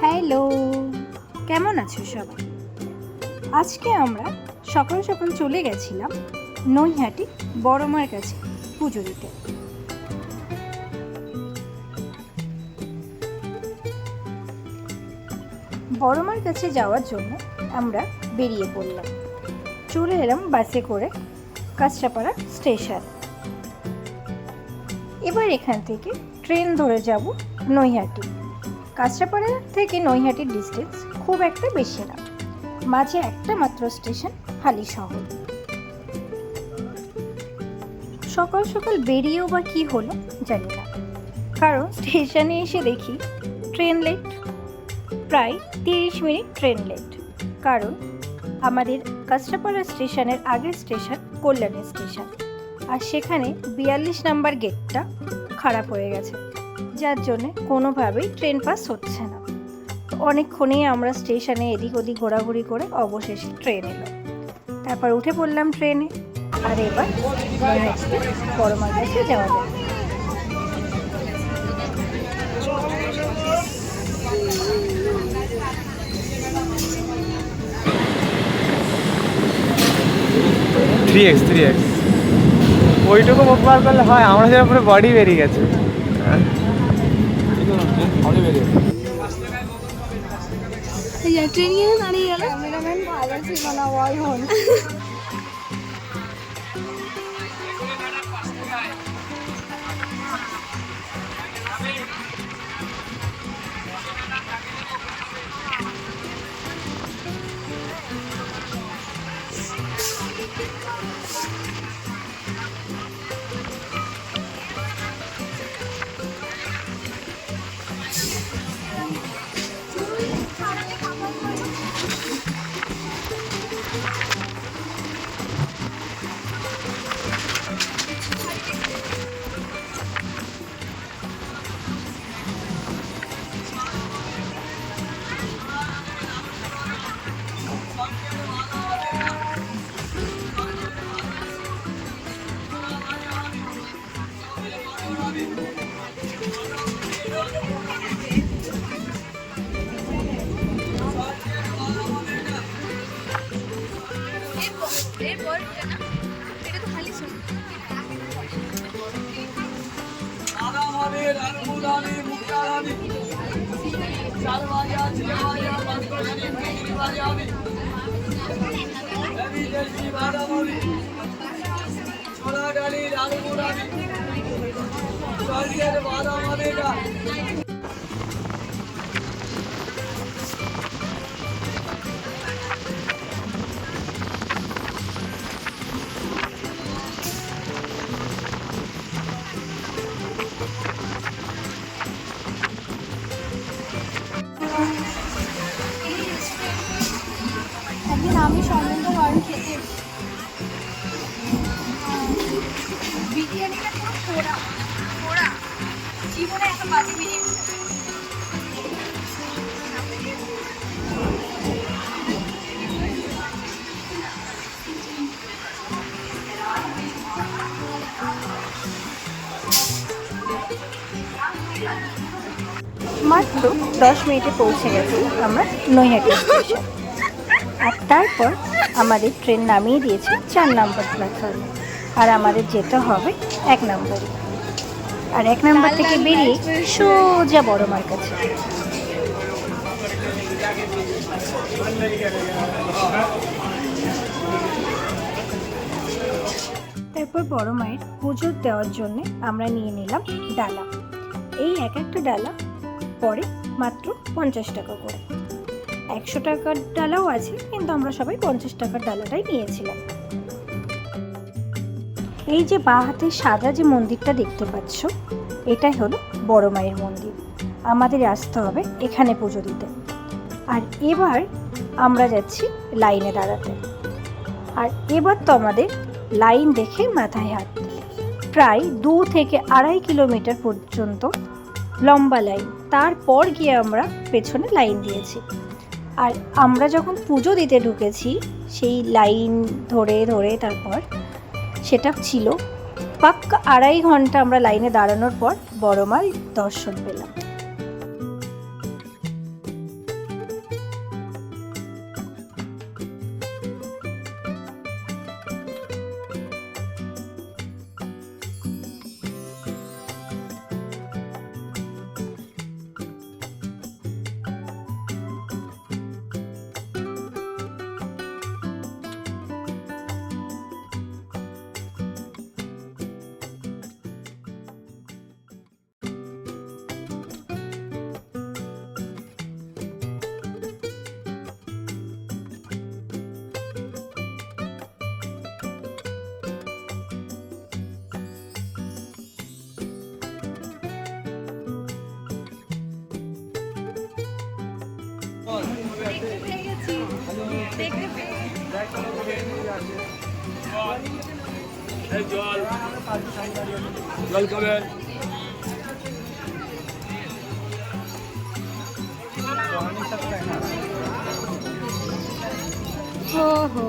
Hello, কেমন আছো সবাই? আজকে আমরা সকাল সকাল চলে গেছিলাম নৈহাটি বড়মার কাছে পুজো দিতে। বড়মার কাছে যাওয়ার জন্য আমরা বেরিয়ে পড়লাম। চলে এলাম বাসে করে কাঁচরাপাড়া স্টেশন। এবার এখান থেকে ট্রেন ধরে যাব নৈহাটি। কাঁচরাপাড়া থেকে নৈহাটির ডিস্টেন্স খুব একটা বেশি না, মাঝে একটা মাত্র স্টেশন হালিশহর। সকাল সকাল বেরিয়েও বা কী হলো জানি না, কারণ স্টেশনে এসে দেখি ট্রেন লেট, প্রায় 30 মিনিট ট্রেন লেট। কারণ আমাদের কাঁচরাপাড়া স্টেশনের আগের স্টেশন কল্যাণী স্টেশন, আর সেখানে 42 নাম্বার গেটটা খারাপ হয়ে গেছে, যার জন্যে কোনোভাবেই ট্রেন পাস হচ্ছে না। অনেকক্ষণেই আমরা স্টেশনে এদিক ওদিক ঘোরাঘুরি করে অবশেষে ট্রেন এলো। তারপর উঠে পড়লাম ট্রেনে, আর এবার বড়মার কাছে যাওয়া যায়। থ্রি এক্স ওইটুকু মুখ বার করলে হয়, আমরা যেন পুরো বডি বেরিয়ে গেছে। ট্রেনে দাঁড়িয়ে গেল, ক্যামেরাম্যান ভালো ছিল না বল হল। একদিন আমি সম্বন্ধ গরম খেতে বিরিয়ানিটা পুরো পোড়া পোড়া, জীবনে এত বাজে বিরিয়ানি। মাত্র 10 মিনিটে পৌঁছে গেছি আমরা নৈহাটি স্টেশন। আর তারপর আমাদের ট্রেন নামিয়ে দিয়েছে 4 নম্বর প্ল্যাটফর্মে, আর আমাদের যেতে হবে 1 নম্বরে। আর 1 নম্বর থেকে বেরিয়ে সোজা বড়মার কাছে। তারপর বড়মায়ের পুজো দেওয়ার জন্য আমরা নিয়ে নিলাম ডালা। এই এক একটা ডালা পরে মাত্র 50 টাকা করে। 100 টাকার ডালাও আছে, কিন্তু আমরা সবাই 50 টাকার ডালাটাই নিয়েছিলাম। এই যে বাঁ হাতে সাদা যে মন্দিরটা দেখতে পাচ্ছ, এটাই হলো বড় মায়ের মন্দির। আমাদের আসতে হবে এখানে পুজো দিতে। আর এবার আমরা যাচ্ছি লাইনে দাঁড়াতে। আর এবার তো আমাদের লাইন দেখে মাথায় হাত, প্রায় 2 থেকে 2.5 কিলোমিটার পর্যন্ত লম্বা লাইন। তারপর গিয়ে আমরা পেছনে লাইন দিয়েছি। আর আমরা যখন পুজো দিতে ঢুকেছি, সেই লাইন ধরে ধরে তারপর সেটা ছিল পাক্কা 2.5 ঘন্টা আমরা লাইনে দাঁড়ানোর পর বড়মার দর্শন পেলাম। পেয়ে গেছি, দেখতে পেয়ে জল জল খাবেন। ওহো,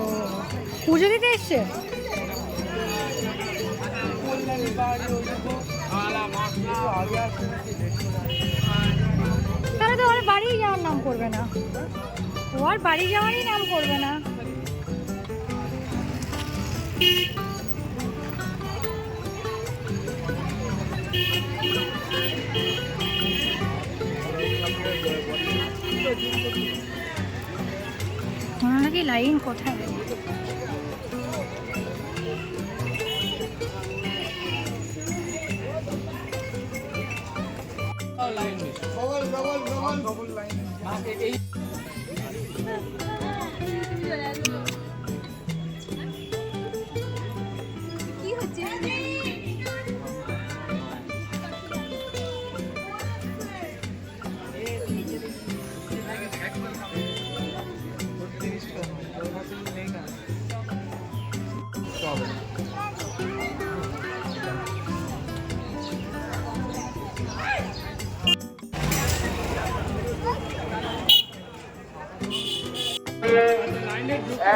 পুজো দিতে এসছে? তাহলে তো ওর বাড়ি যাওয়ার নাম করবে না, ওর বাড়ি যাওয়ারই নাম করবে না। নাকি লাইন কোথায়? কি হচ্ছে?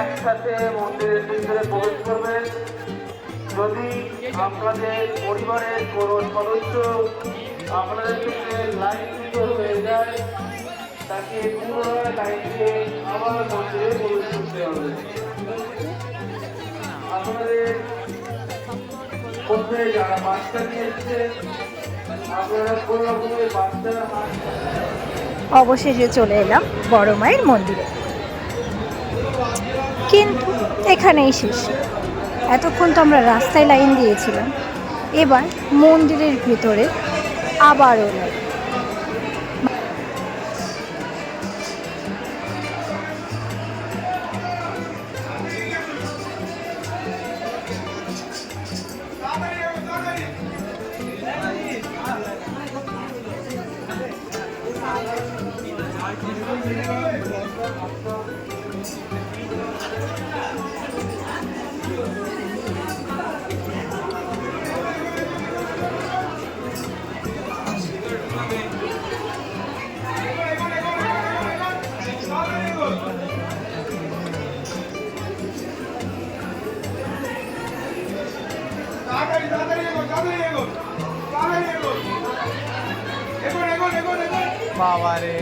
একসাথে মন্দিরের ভিতরে প্রবেশ করবেন। যদি আপনাদের পরিবারের কোনো সদস্য আপনাদের থেকে লাইনচ্যুত হয়ে যায়, তাকে পুনরায় লাইন দিয়ে আবার মন্দিরে প্রবেশ করতে হবে। আপনাদের মধ্যে যারা বাচ্চা নিয়ে এসছে, আপনারা কোনো রকমের বাচ্চার হাত অবশেষে চলে এলাম বড় মায়ের মন্দিরে, কিন্তু এখানেই শেষ। এতক্ষণ তো আমরা রাস্তায় লাইন দিয়েছিলাম, এবার মন্দিরের ভিতরে আবারও লাইন। বাবা রে,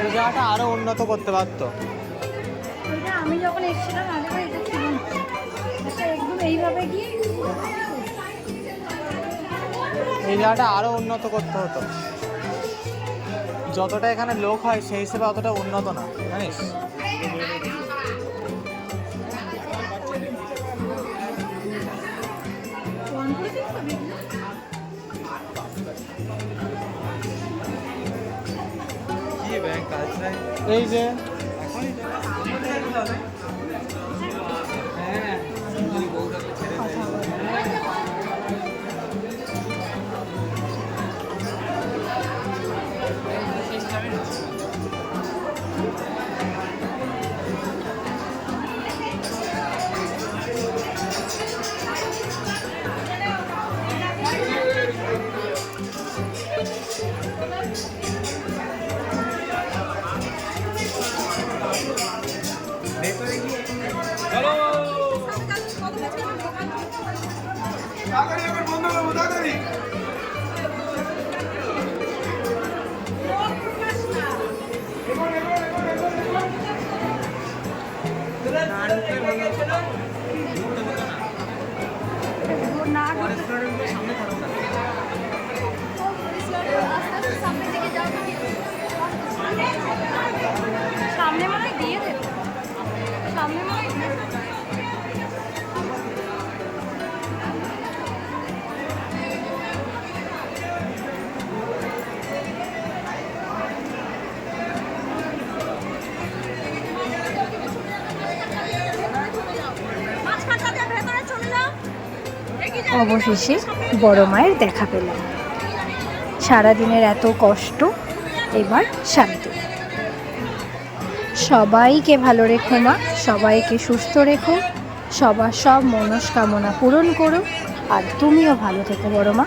এই জায়গাটা আরো উন্নত করতে পারতো। এটা আমি যখন এসেছিলাম আগে এটা ছিল না, এটা একদম এইভাবে গিয়ে এই জায়গাটা আরো উন্নত করতে হতো। যতটা এখানে লোক হয় সেই হিসেবে অতটা উন্নত না, জানিস। এই যে অবশেষে বড় মায়ের দেখা পেলাম। সারাদিনের এত কষ্ট এবার শান্তি। সবাইকে ভালো রেখো মা, সবাইকে সুস্থ রেখো, সবার সব মনস্কামনা পূরণ করো, আর তুমিও ভালো থেকো বড় মা।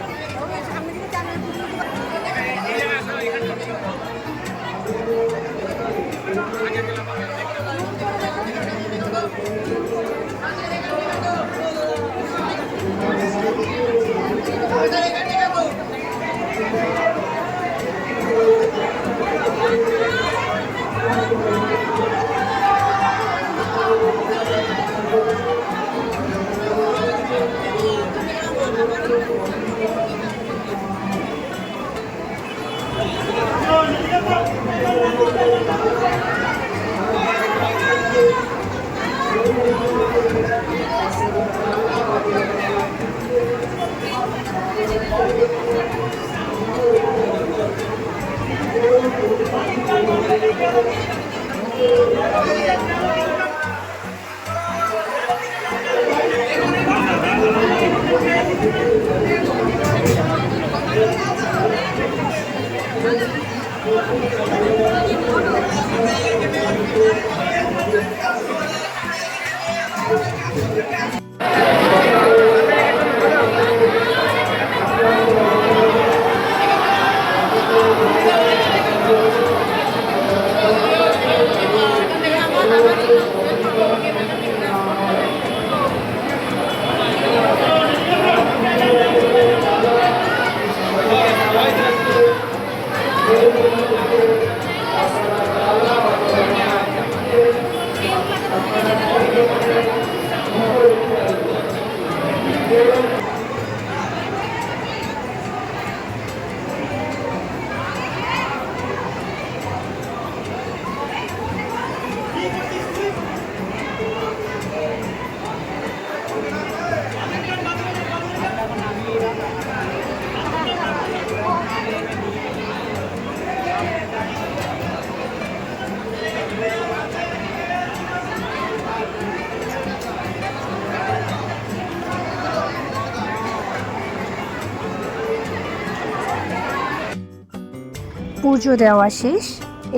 পুজো দেওয়া শেষ,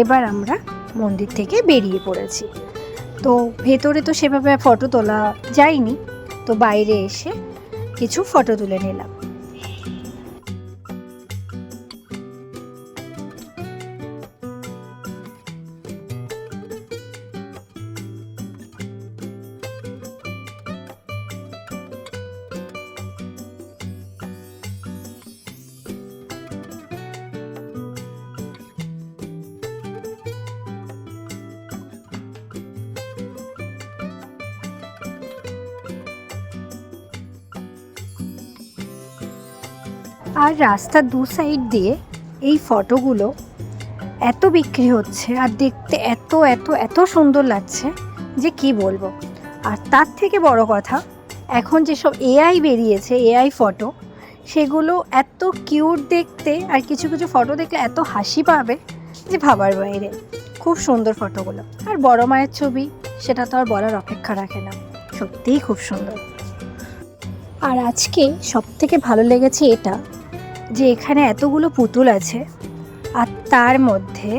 এবার আমরা মন্দির থেকে বেরিয়ে পড়েছি। তো ভেতরে তো সেভাবে ফটো তোলা যায়নি, তো বাইরে এসে কিছু ফটো তুলে নিলাম। আর রাস্তার দু সাইড দিয়ে এই ফটোগুলো এত বিক্রি হচ্ছে, আর দেখতে এত এত এত সুন্দর লাগছে যে কি বলবো। আর তার থেকে বড় কথা, এখন যেসব এআই বেরিয়েছে, এআই ফটো, সেগুলো এত কিউট দেখতে, আর কিছু কিছু ফটো দেখলে এত হাসি পাবে যে ভাবার বাইরে। খুব সুন্দর ফটোগুলো। আর বড় মায়ের ছবি, সেটা তো আর বলার অপেক্ষা রাখে না, সত্যিই খুব সুন্দর। আর আজকে সবথেকে ভালো লেগেছে এটা, যে এখানে এতগুলো পুতুল আছে, আর তার মধ্যে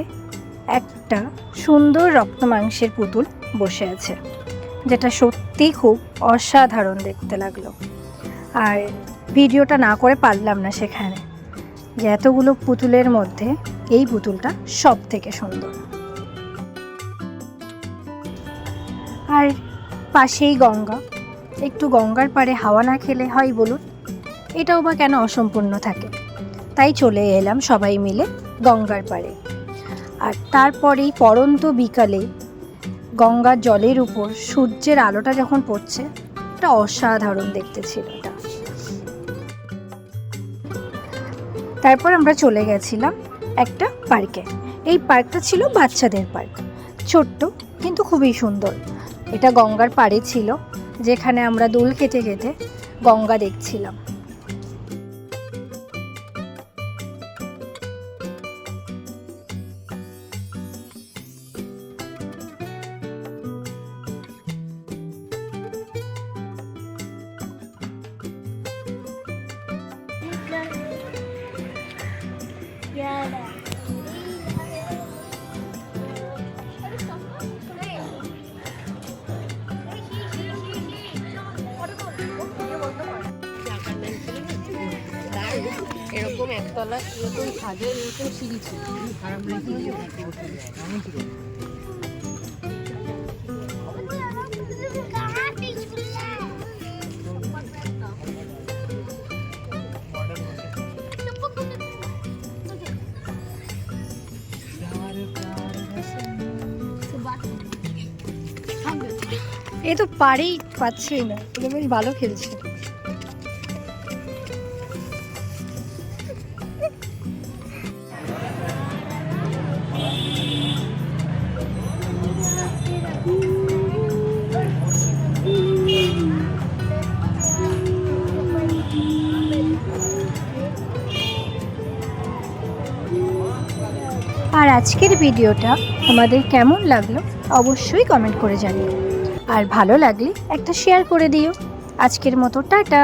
একটা সুন্দর রক্ত মাংসের পুতুল বসে আছে, যেটা সত্যিই খুব অসাধারণ দেখতে লাগলো। আর ভিডিওটা না করে পারলাম না সেখানে, যে এতগুলো পুতুলের মধ্যে এই পুতুলটা সব থেকে সুন্দর। আর পাশেই গঙ্গা, একটু গঙ্গার পাড়ে হাওয়া না খেলে হয় বলুন? এটাও বা কেন অসম্পূর্ণ থাকে। তাই চলে এলাম সবাই মিলে গঙ্গার পাড়ে। আর তারপরেই পড়ন্ত বিকালে গঙ্গার জলের উপর সূর্যের আলোটা যখন পড়ছে, এটা অসাধারণ দেখতে ছিল এটা। তারপর আমরা চলে গেছিলাম একটা পার্কে। এই পার্কটা ছিল বাচ্চাদের পার্ক, ছোট্ট কিন্তু খুবই সুন্দর। এটা গঙ্গার পাড়ে ছিল, যেখানে আমরা দোল খেতে খেতে গঙ্গা দেখছিলাম। একদম একতলা এরকম ছাদের এরকম সিঁড়ি ছিল। এ তো পারেই পাচ্ছেই না, এটা বেশ ভালো খেলছে। আর আজকের ভিডিওটা আমাদের কেমন লাগলো অবশ্যই কমেন্ট করে জানিও, আর ভালো লাগলে একটা শেয়ার করে দিও। আজকের মতো টাটা।